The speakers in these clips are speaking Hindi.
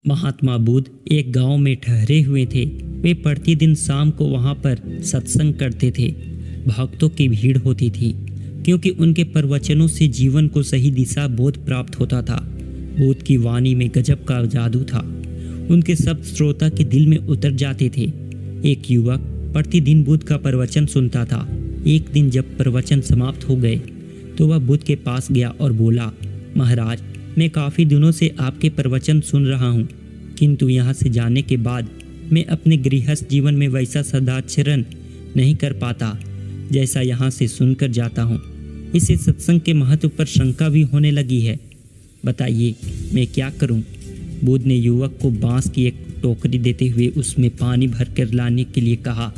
महात्मा बुद्ध एक गांव में ठहरे हुए थे। वे प्रतिदिन शाम को वहां पर सत्संग करते थे। भक्तों की भीड़ होती थी क्योंकि उनके प्रवचनों से जीवन को सही दिशा बोध प्राप्त होता था। बुद्ध की वाणी में गजब का जादू था। उनके शब्द श्रोता के दिल में उतर जाते थे। एक युवक प्रतिदिन बुद्ध का प्रवचन सुनता था। एक दिन जब प्रवचन समाप्त हो गए तो वह बुद्ध के पास गया और बोला, महाराज, मैं काफ़ी दिनों से आपके प्रवचन सुन रहा हूँ, किंतु यहाँ से जाने के बाद मैं अपने गृहस्थ जीवन में वैसा सदाचरण नहीं कर पाता जैसा यहाँ से सुनकर जाता हूँ। इससे सत्संग के महत्व पर शंका भी होने लगी है। बताइए मैं क्या करूँ? बुद्ध ने युवक को बांस की एक टोकरी देते हुए उसमें पानी भरकर लाने के लिए कहा।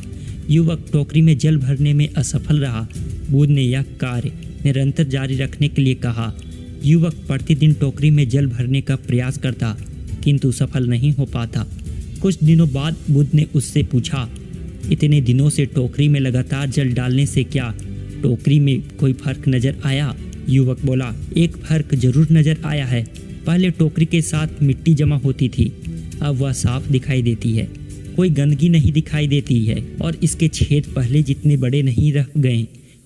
युवक टोकरी में जल भरने में असफल रहा। बुद्ध ने यह कार्य निरंतर जारी रखने के लिए कहा। युवक प्रतिदिन टोकरी में जल भरने का प्रयास करता किंतु सफल नहीं हो पाता। कुछ दिनों बाद बुद्ध ने उससे पूछा, इतने दिनों से टोकरी में लगातार जल डालने से क्या टोकरी में कोई फर्क नजर आया? युवक बोला, एक फर्क जरूर नजर आया है। पहले टोकरी के साथ मिट्टी जमा होती थी, अब वह साफ दिखाई देती है। कोई गंदगी नहीं दिखाई देती है और इसके छेद पहले जितने बड़े नहीं रह गए,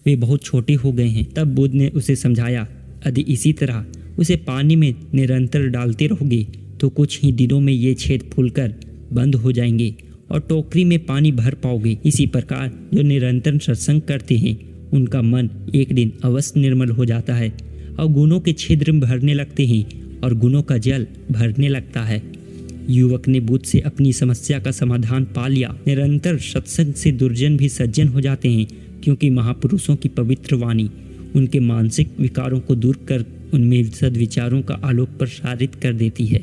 वे बहुत छोटे हो गए हैं। तब बुद्ध ने उसे समझाया, यदि इसी तरह उसे पानी में निरंतर डालते रहोगे तो कुछ ही दिनों में ये छेद फूलकर बंद हो जाएंगे और टोकरी में पानी भर पाओगे। इसी प्रकार जो निरंतर सत्संग करते हैं उनका मन एक दिन अवश्य निर्मल हो जाता है और गुणों के छिद्र भरने लगते हैं और गुणों का जल भरने लगता है। युवक ने बुद्ध से अपनी समस्या का समाधान पा लिया। निरंतर सत्संग से दुर्जन भी सज्जन हो जाते हैं क्योंकि महापुरुषों की पवित्र वाणी उनके मानसिक विकारों को दूर कर उनमें सद्विचारों का आलोक प्रसारित कर देती है।